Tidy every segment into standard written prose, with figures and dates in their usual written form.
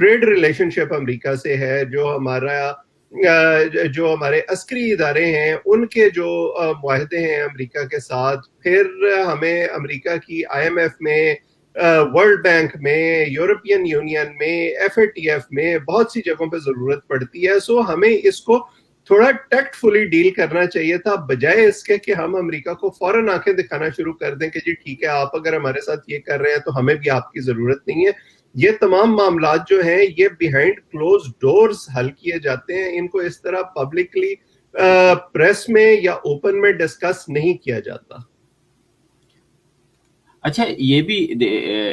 Trade relationship امریکہ سے ہے, جو ہمارے عسکری ادارے ہیں ان کے جو معاہدے ہیں امریکہ کے ساتھ, پھر ہمیں امریکہ کی IMF میں, ورلڈ بینک میں, یورپین یونین میں, FATF میں بہت سی جگہوں پہ ضرورت پڑتی ہے. سو ہمیں اس کو تھوڑا ٹیکٹ فلی ڈیل کرنا چاہیے تھا, بجائے اس کے کہ ہم امریکہ کو فوراً آنکھیں دکھانا شروع کر دیں کہ جی ٹھیک ہے آپ اگر ہمارے ساتھ یہ کر رہے ہیں تو ہمیں بھی آپ کی ضرورت نہیں ہے. یہ تمام معاملات جو ہیں یہ بیہائنڈ کلوز ڈورز حل کیے جاتے ہیں, ان کو اس طرح پبلکلی پریس میں یا اوپن میں ڈسکس نہیں کیا جاتا. اچھا یہ بھی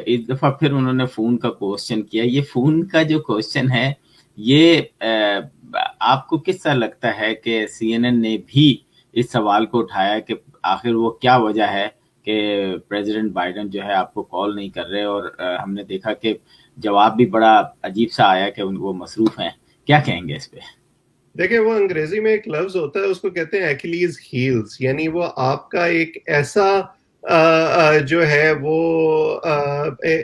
اس دفعہ پھر انہوں نے فون کا کوشچن کیا. یہ فون کا جو کوشچن ہے یہ آپ کو کس طرح لگتا ہے کہ CNN نے بھی اس سوال کو اٹھایا کہ آخر وہ کیا وجہ ہے کہ پریزیڈنٹ بائیڈن جو ہے آپ کو کال نہیں کر رہے, اور ہم نے دیکھا کہ جواب بھی بڑا عجیب سا آیا کہ وہ مصروف ہیں. کیا کہیں گے اس پہ؟ دیکھیں وہ انگریزی میں ایک لفظ ہوتا ہے اس کو کہتے ہیں ایکلیز ہیلز, یعنی وہ آپ کا ایک ایسا جو ہے وہ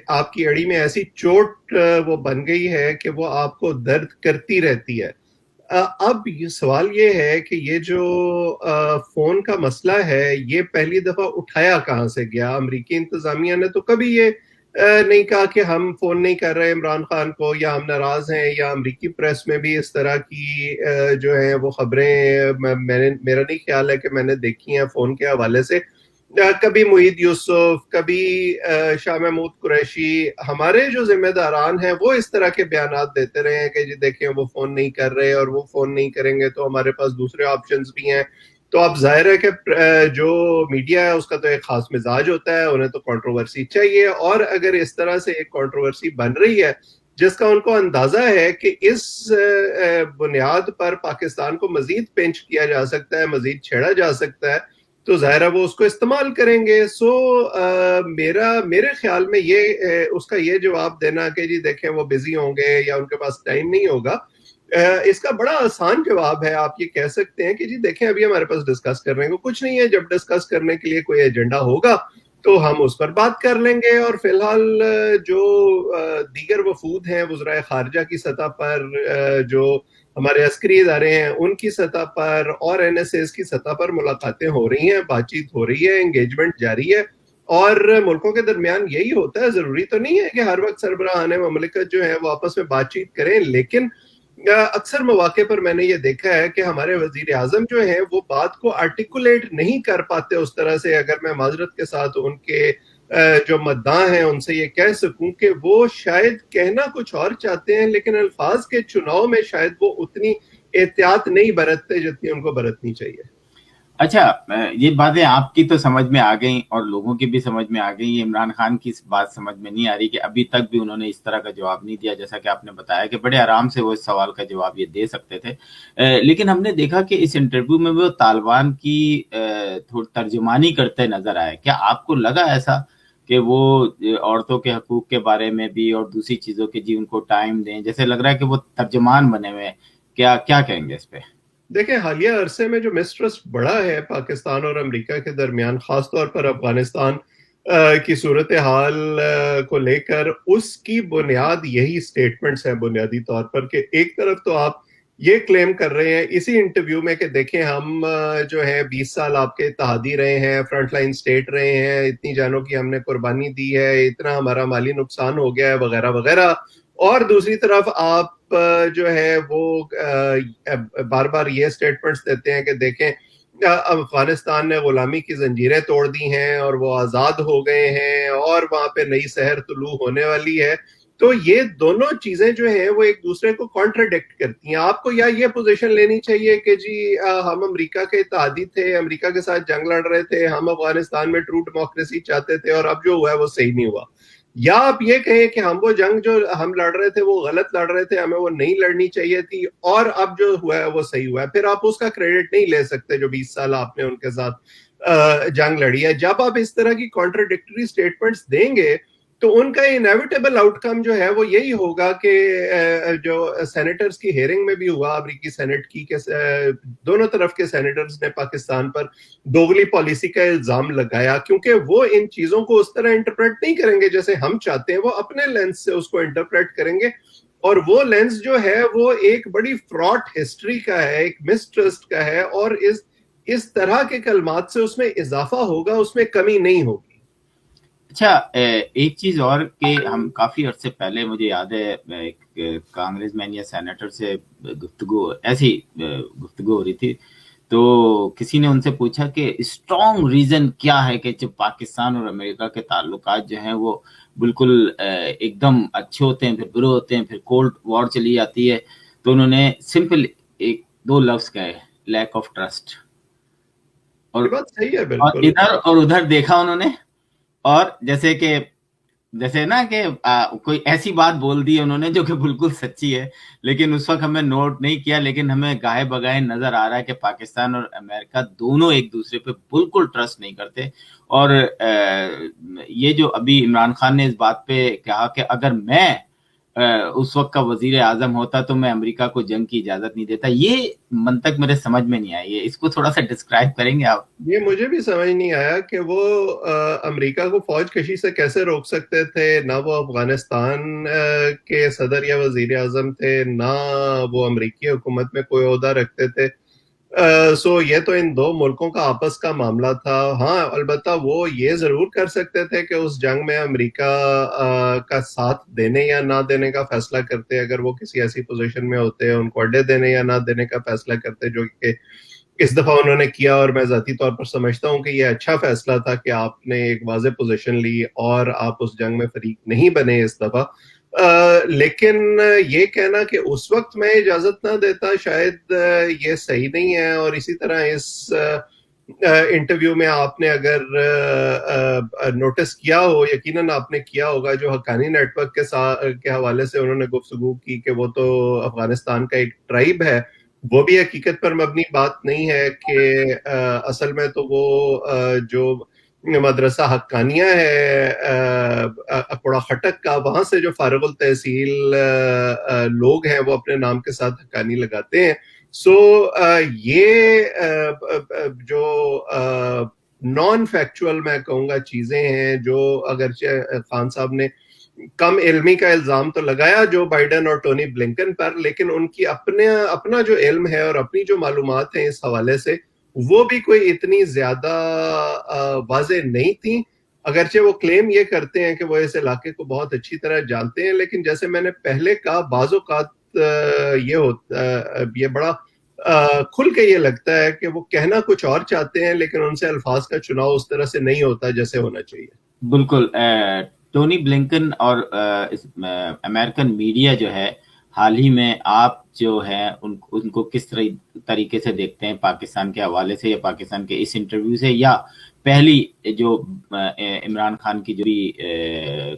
آپ کی اڑی میں ایسی چوٹ وہ بن گئی ہے کہ وہ آپ کو درد کرتی رہتی ہے. اب سوال یہ ہے کہ یہ جو فون کا مسئلہ ہے یہ پہلی دفعہ اٹھایا کہاں سے گیا؟ امریکی انتظامیہ نے تو کبھی یہ نہیں کہا کہ ہم فون نہیں کر رہے عمران خان کو یا ہم ناراض ہیں, یا امریکی پریس میں بھی اس طرح کی جو ہیں وہ خبریں میرا نہیں خیال ہے کہ میں نے دیکھی ہیں فون کے حوالے سے. کبھی معید یوسف, کبھی شاہ محمود قریشی, ہمارے جو ذمہ داران ہیں وہ اس طرح کے بیانات دیتے رہے ہیں کہ جی دیکھیں وہ فون نہیں کر رہے اور وہ فون نہیں کریں گے تو ہمارے پاس دوسرے آپشنز بھی ہیں. تو اب ظاہر ہے کہ جو میڈیا ہے اس کا تو ایک خاص مزاج ہوتا ہے, انہیں تو کنٹروورسی چاہیے, اور اگر اس طرح سے ایک کنٹروورسی بن رہی ہے جس کا ان کو اندازہ ہے کہ اس بنیاد پر پاکستان کو مزید پنچ کیا جا سکتا ہے, مزید چھیڑا جا سکتا ہے, تو ظاہر ہے وہ اس کو استعمال کریں گے. سو میرے خیال میں یہ اس کا یہ جواب دینا کہ جی دیکھیں وہ بزی ہوں گے یا ان کے پاس ٹائم نہیں ہوگا, اس کا بڑا آسان جواب ہے. آپ یہ کہہ سکتے ہیں کہ جی دیکھیں ابھی ہمارے پاس ڈسکس کرنے کو کچھ نہیں ہے, جب ڈسکس کرنے کے لیے کوئی ایجنڈا ہوگا تو ہم اس پر بات کر لیں گے. اور فی الحال جو دیگر وفود ہیں وزرائے خارجہ کی سطح پر, جو ہمارے عسکری ادارے ہیں ان کی سطح پر, اور NSAs کی سطح پر ملاقاتیں ہو رہی ہیں, بات چیت ہو رہی ہے, انگیجمنٹ جاری ہے, اور ملکوں کے درمیان یہی ہوتا ہے. ضروری تو نہیں ہے کہ ہر وقت سربراہان مملکت جو ہے وہ آپس میں بات چیت کریں, لیکن اکثر مواقع پر میں نے یہ دیکھا ہے کہ ہمارے وزیر اعظم جو ہیں وہ بات کو آرٹیکولیٹ نہیں کر پاتے اس طرح سے. اگر میں معذرت کے ساتھ ان کے جو مداح ہیں ان سے یہ کہہ سکوں کہ وہ شاید کہنا کچھ اور چاہتے ہیں لیکن الفاظ کے چناؤ میں شاید وہ اتنی احتیاط نہیں برتتے جتنی ان کو برتنی چاہیے. اچھا یہ باتیں آپ کی تو سمجھ میں آ گئیں اور لوگوں کی بھی سمجھ میں آ گئی. عمران خان کی اس بات سمجھ میں نہیں آ رہی کہ ابھی تک بھی انہوں نے اس طرح کا جواب نہیں دیا, جیسا کہ آپ نے بتایا کہ بڑے آرام سے وہ اس سوال کا جواب یہ دے سکتے تھے. لیکن ہم نے دیکھا کہ اس انٹرویو میں وہ طالبان کی ترجمانی کرتے نظر آئے. کیا آپ کو لگا ایسا کہ وہ عورتوں کے حقوق کے بارے میں بھی اور دوسری چیزوں کے جی ان کو ٹائم دیں, جیسے لگ رہا ہے کہ وہ ترجمان بنے ہوئے ہیں؟ کیا کہیں گے اس پہ؟ دیکھیں حالیہ عرصے میں جو مسٹرسٹ بڑا ہے پاکستان اور امریکہ کے درمیان, خاص طور پر افغانستان کی صورتحال کو لے کر, اس کی بنیاد یہی سٹیٹمنٹس ہیں بنیادی طور پر. کہ ایک طرف تو آپ یہ کلیم کر رہے ہیں اسی انٹرویو میں کہ دیکھیں ہم جو ہے 20 سال آپ کے اتحادی رہے ہیں, فرنٹ لائن سٹیٹ رہے ہیں, اتنی جانوں کی ہم نے قربانی دی ہے, اتنا ہمارا مالی نقصان ہو گیا ہے وغیرہ وغیرہ. اور دوسری طرف آپ جو ہے وہ بار بار یہ سٹیٹمنٹس دیتے ہیں کہ دیکھیں افغانستان نے غلامی کی زنجیریں توڑ دی ہیں اور وہ آزاد ہو گئے ہیں اور وہاں پہ نئی سحر طلوع ہونے والی ہے. تو یہ دونوں چیزیں جو ہیں وہ ایک دوسرے کو کانٹراڈکٹ کرتی ہیں. آپ کو یا یہ پوزیشن لینی چاہیے کہ جی ہم امریکہ کے اتحادی تھے, امریکہ کے ساتھ جنگ لڑ رہے تھے, ہم افغانستان میں ٹرو ڈیموکریسی چاہتے تھے اور اب جو ہوا ہے وہ صحیح نہیں ہوا, یا آپ یہ کہیں کہ ہم وہ جنگ جو ہم لڑ رہے تھے وہ غلط لڑ رہے تھے, ہمیں وہ نہیں لڑنی چاہیے تھی اور اب جو ہوا ہے وہ صحیح ہوا ہے. پھر آپ اس کا کریڈٹ نہیں لے سکتے جو 20 سال آپ نے ان کے ساتھ جنگ لڑی ہے. جب آپ اس طرح کی کانٹراڈکٹری سٹیٹمنٹس دیں گے تو ان کا انیویٹیبل آؤٹ کم جو ہے وہ یہی ہوگا کہ جو سینیٹرز کی ہیئرنگ میں بھی ہوا امریکی سینٹ کی, کہ دونوں طرف کے سینیٹرز نے پاکستان پر دوغلی پالیسی کا الزام لگایا, کیونکہ وہ ان چیزوں کو اس طرح انٹرپریٹ نہیں کریں گے جیسے ہم چاہتے ہیں, وہ اپنے لینس سے اس کو انٹرپریٹ کریں گے اور وہ لینس جو ہے وہ ایک بڑی فراڈ ہسٹری کا ہے, ایک مسٹرسٹ کا ہے, اور اس طرح کے کلمات سے اس میں اضافہ ہوگا, اس میں کمی نہیں ہوگی. اچھا ایک چیز اور کہ ہم کافی عرصے پہلے, مجھے یاد ہے ایک کانگریس مین یا سینیٹر سے ایسی گفتگو ہو رہی تھی, تو کسی نے ان سے پوچھا کہ اسٹرانگ ریزن کیا ہے کہ جب پاکستان اور امریکہ کے تعلقات جو ہیں وہ بالکل ایک دم اچھے ہوتے ہیں, پھر برے ہوتے ہیں, پھر کولڈ وار چلی جاتی ہے, تو انہوں نے سمپل ایک دو لفظ کہے, لیک آف ٹرسٹ. اور یہ بات صحیح ہے بالکل. ادھر اور ادھر دیکھا انہوں نے, اور جیسے نا کہ کوئی ایسی بات بول دی انہوں نے جو کہ بالکل سچی ہے, لیکن اس وقت ہمیں نوٹ نہیں کیا, لیکن ہمیں گاہے بگاہے نظر آ رہا ہے کہ پاکستان اور امریکہ دونوں ایک دوسرے پہ بالکل ٹرسٹ نہیں کرتے. اور یہ جو ابھی عمران خان نے اس بات پہ کہا کہ اگر میں اس وقت کا وزیر اعظم ہوتا تو میں امریکہ کو جنگ کی اجازت نہیں دیتا, یہ منطق میرے سمجھ میں نہیں آئی ہے. اس کو تھوڑا سا ڈسکرائب کریں گے آپ؟ یہ مجھے بھی سمجھ نہیں آیا کہ وہ امریکہ کو فوج کشی سے کیسے روک سکتے تھے. نہ وہ افغانستان کے صدر یا وزیر اعظم تھے, نہ وہ امریکی حکومت میں کوئی عہدہ رکھتے تھے. سو یہ تو ان دو ملکوں کا آپس کا معاملہ تھا. ہاں البتہ وہ یہ ضرور کر سکتے تھے کہ اس جنگ میں امریکہ کا ساتھ دینے یا نہ دینے کا فیصلہ کرتے, اگر وہ کسی ایسی پوزیشن میں ہوتے, ان کو اڈے دینے یا نہ دینے کا فیصلہ کرتے, جو کہ اس دفعہ انہوں نے کیا. اور میں ذاتی طور پر سمجھتا ہوں کہ یہ اچھا فیصلہ تھا کہ آپ نے ایک واضح پوزیشن لی اور آپ اس جنگ میں فریق نہیں بنے اس دفعہ. لیکن یہ کہنا کہ اس وقت میں اجازت نہ دیتا شاید یہ صحیح نہیں ہے. اور اسی طرح اس انٹرویو میں آپ نے اگر نوٹس کیا ہو, یقیناً آپ نے کیا ہوگا, جو حقانی نیٹ ورک کے حوالے سے انہوں نے گفتگو کی کہ وہ تو افغانستان کا ایک ٹرائب ہے, وہ بھی حقیقت پر مبنی بات نہیں ہے. کہ اصل میں تو وہ جو مدرسہ حقانیہ ہے اکوڑا خٹک کا, وہاں سے جو فارغ التحصیل لوگ ہیں وہ اپنے نام کے ساتھ حقانی لگاتے ہیں. سو یہ جو نان فیکچول میں کہوں گا چیزیں ہیں, جو اگرچہ خان صاحب نے کم علمی کا الزام تو لگایا جو بائیڈن اور ٹونی بلنکن پر, لیکن ان کی اپنا جو علم ہے اور اپنی جو معلومات ہیں اس حوالے سے, وہ بھی کوئی اتنی زیادہ واضح نہیں تھیں. اگرچہ وہ کلیم یہ کرتے ہیں کہ وہ اس علاقے کو بہت اچھی طرح جانتے ہیں, لیکن جیسے میں نے پہلے کہا, بعض اوقات یہ بڑا کھل کے یہ لگتا ہے کہ وہ کہنا کچھ اور چاہتے ہیں, لیکن ان سے الفاظ کا چناؤ اس طرح سے نہیں ہوتا جیسے ہونا چاہیے. بالکل. ٹونی بلنکن اور امریکن میڈیا جو ہے حال ہی میں, آپ جو ہیں ان کو کس طریقے سے دیکھتے ہیں, پاکستان کے حوالے سے یا پاکستان کے اس انٹرویو سے, یا پہلی جو عمران خان کی جو بھی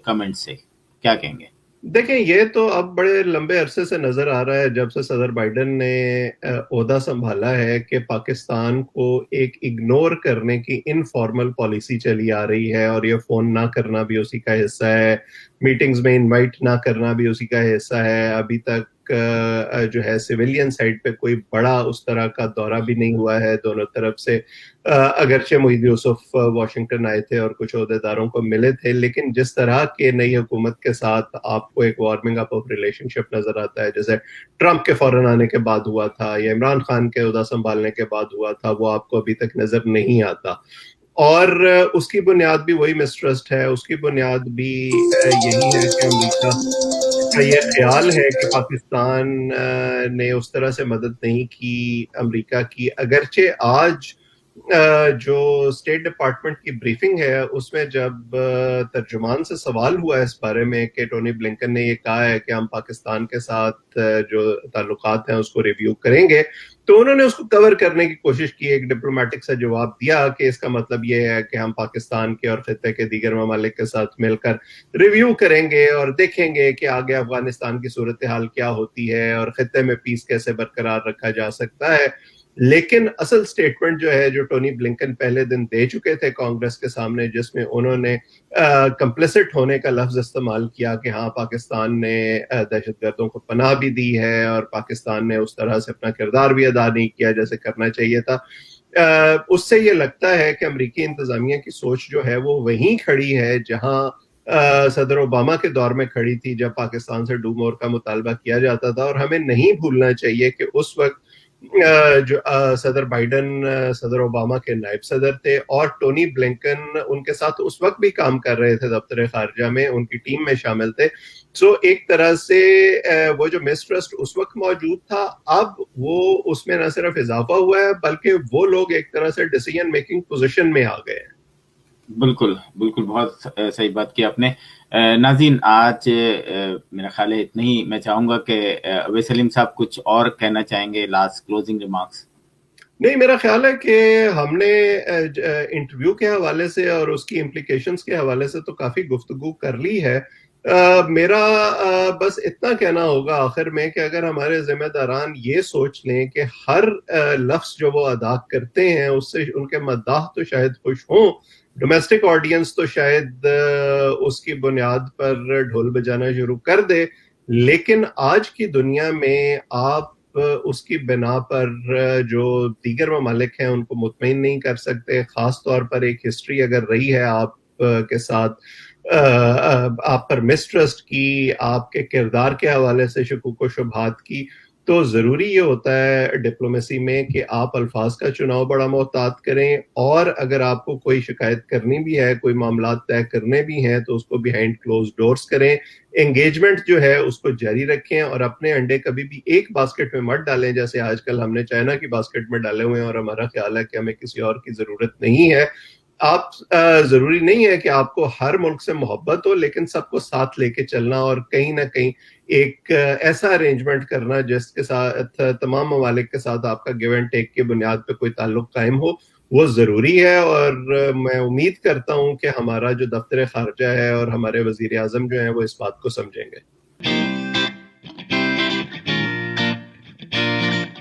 کمنٹ سے, کیا کہیں گے؟ دیکھیں یہ تو اب بڑے لمبے عرصے سے نظر آ رہا ہے جب سے صدر بائیڈن نے عہدہ سنبھالا ہے کہ پاکستان کو ایک اگنور کرنے کی انفارمل پالیسی چلی آ رہی ہے, اور یہ فون نہ کرنا بھی اسی کا حصہ ہے, میٹنگز میں انوائٹ نہ کرنا بھی اسی کا حصہ ہے. ابھی تک جو ہے سویلین سائڈ پہ کوئی بڑا اس طرح کا دورہ بھی نہیں ہوا ہے دونوں طرف سے, اگرچہ محی یوسف واشنگٹن آئے تھے اور کچھ عہدیداروں کو ملے تھے, لیکن جس طرح کے نئی حکومت کے ساتھ آپ کو ایک وارمنگ اپ آف ریلیشن شپ نظر آتا ہے, جیسے ٹرمپ کے فوراً آنے کے بعد ہوا تھا یا عمران خان کے عہدہ سنبھالنے کے بعد ہوا تھا, وہ آپ کو ابھی تک نظر نہیں آتا. اور اس کی بنیاد بھی وہی مسٹرسٹ ہے, اس کی بنیاد بھی یہی ہے کہ امریکہ کا یہ خیال ہے کہ پاکستان نے اس طرح سے مدد نہیں کی امریکہ کی. اگرچہ آج جو اسٹیٹ ڈپارٹمنٹ کی بریفنگ ہے اس میں جب ترجمان سے سوال ہوا اس بارے میں کہ ٹونی بلنکن نے یہ کہا ہے کہ ہم پاکستان کے ساتھ جو تعلقات ہیں اس کو ریویو کریں گے, تو انہوں نے اس کو کور کرنے کی کوشش کی, ایک ڈپلومیٹک سا جواب دیا کہ اس کا مطلب یہ ہے کہ ہم پاکستان کے اور خطے کے دیگر ممالک کے ساتھ مل کر ریویو کریں گے اور دیکھیں گے کہ آگے افغانستان کی صورتحال کیا ہوتی ہے اور خطے میں پیس کیسے برقرار رکھا جا سکتا ہے. لیکن اصل سٹیٹمنٹ جو ہے جو ٹونی بلنکن پہلے دن دے چکے تھے کانگریس کے سامنے, جس میں انہوں نے کمپلیسٹ ہونے کا لفظ استعمال کیا کہ ہاں پاکستان نے دہشت گردوں کو پناہ بھی دی ہے اور پاکستان نے اس طرح سے اپنا کردار بھی ادا نہیں کیا جیسے کرنا چاہیے تھا, اس سے یہ لگتا ہے کہ امریکی انتظامیہ کی سوچ جو ہے وہ وہیں کھڑی ہے جہاں صدر اوباما کے دور میں کھڑی تھی جب پاکستان سے ڈو مور کا مطالبہ کیا جاتا تھا. اور ہمیں نہیں بھولنا چاہیے کہ اس وقت جو صدر بائیڈن صدر اوباما کے نائب صدر تھے اور ٹونی بلنکن ان کے ساتھ اس وقت بھی کام کر رہے تھے دفتر خارجہ میں, ان کی ٹیم میں شامل تھے. سو ایک طرح سے وہ جو مسٹرسٹ اس وقت موجود تھا, اب وہ اس میں نہ صرف اضافہ ہوا ہے بلکہ وہ لوگ ایک طرح سے ڈیسیژن میکنگ پوزیشن میں آ گئے ہیں. بالکل بالکل, بہت صحیح بات کی آپ نے. ناظرین, آج میرا خیال ہے اتنا ہی. میں چاہوں گا کہ اویس سلیم صاحب کچھ اور کہنا چاہیں گے, لاسٹ کلوزنگ ریمارکس. نہیں, میرا خیال ہے کہ ہم نے انٹرویو کے حوالے سے اور اس کی امپلیکیشنز کے حوالے سے تو کافی گفتگو کر لی ہے. میرا بس اتنا کہنا ہوگا آخر میں کہ اگر ہمارے ذمہ داران یہ سوچ لیں کہ ہر لفظ جو وہ ادا کرتے ہیں اس سے ان کے مداح تو شاید خوش ہوں, ڈومیسٹک آڈینس تو شاید اس کی بنیاد پر ڈھول بجانا شروع کر دے, لیکن آج کی دنیا میں آپ اس کی بنا پر جو دیگر ممالک ہیں ان کو مطمئن نہیں کر سکتے. خاص طور پر ایک ہسٹری اگر رہی ہے آپ کے ساتھ, آپ پر مسٹرسٹ کی, آپ کے کردار کے حوالے سے شکوک و شبہات کی, تو ضروری یہ ہوتا ہے ڈپلومیسی میں کہ آپ الفاظ کا چناؤ بڑا محتاط کریں, اور اگر آپ کو کوئی شکایت کرنی بھی ہے, کوئی معاملات طے کرنے بھی ہیں, تو اس کو بیہائنڈ کلوز ڈورز کریں. انگیجمنٹ جو ہے اس کو جاری رکھیں اور اپنے انڈے کبھی بھی ایک باسکٹ میں مت ڈالیں, جیسے آج کل ہم نے چائنا کی باسکٹ میں ڈالے ہوئے ہیں اور ہمارا خیال ہے کہ ہمیں کسی اور کی ضرورت نہیں ہے. آپ ضروری نہیں ہے کہ آپ کو ہر ملک سے محبت ہو, لیکن سب کو ساتھ لے کے چلنا اور کہیں نہ کہیں ایک ایسا ارینجمنٹ کرنا جس کے ساتھ تمام ممالک کے ساتھ آپ کا گیو اینڈ ٹیک کی بنیاد پہ کوئی تعلق قائم ہو, وہ ضروری ہے. اور میں امید کرتا ہوں کہ ہمارا جو دفتر خارجہ ہے اور ہمارے وزیر اعظم جو ہیں وہ اس بات کو سمجھیں گے.